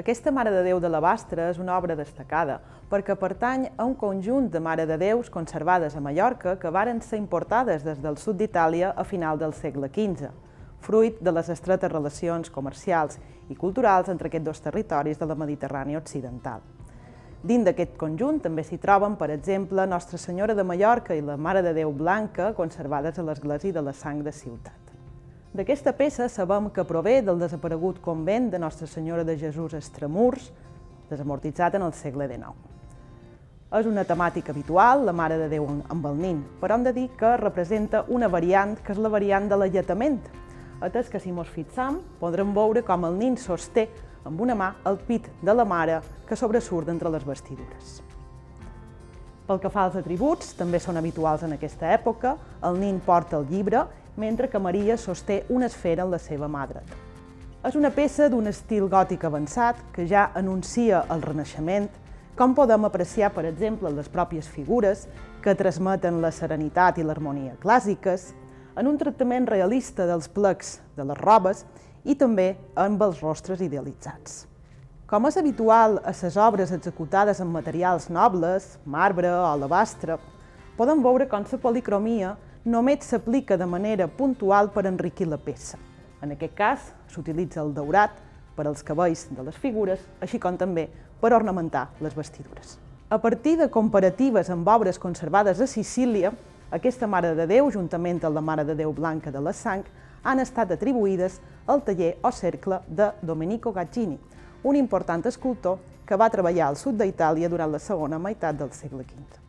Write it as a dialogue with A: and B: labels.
A: Aquesta Mare de Déu d'alabastre és una obra destacada perquè pertany a un conjunt de Mare de Déus conservades a Mallorca que varen ser importades des del sud d'Itàlia a final del segle XV, fruit de les estretes relacions comercials i culturals entre aquests dos territoris de la Mediterrània occidental. Dins d'aquest conjunt també s'hi troben, per exemple, Nostra Senyora de Mallorca i la Mare de Déu Blanca, conservades a l'església de la Sang de Ciutat. D'aquesta peça sabem que prové del desaparegut convent de Nostra Senyora de Jesús a Estramurs, desamortitzat en el segle XIX. És una temàtica habitual, la Mare de Déu amb el nin, però hem de dir que representa una variant, que és la variant de l'alletament, atès que si mos fixam podrem veure com el nin sosté amb una mà el pit de la mare que sobresurt d'entre les vestidures. Pel que fa als atributs, també són habituals en aquesta època. El nin porta el llibre, mentre que Maria sosté una esfera en la seva mà dreta. És una peça d'un estil gòtic avançat que ja anuncia el Renaixement, com podem apreciar, per exemple, en les pròpies figures que transmeten la serenitat i l'harmonia clàssiques, en un tractament realista dels plecs de les robes i també amb els rostres idealitzats. Com és habitual a les obres executades en materials nobles, marbre o alabastre, podem veure com la policromia només s'aplica de manera puntual per enriquir la peça. En aquest cas, s'utilitza el daurat per als cabells de les figures, així com també per ornamentar les vestidures. A partir de comparatives amb obres conservades a Sicília, aquesta Mare de Déu, juntament amb la Mare de Déu Blanca de la Sang, han estat atribuïdes al taller o cercle de Domenico Gaggini, un important escultor que va treballar al sud d'Itàlia durant la segona meitat del segle XV.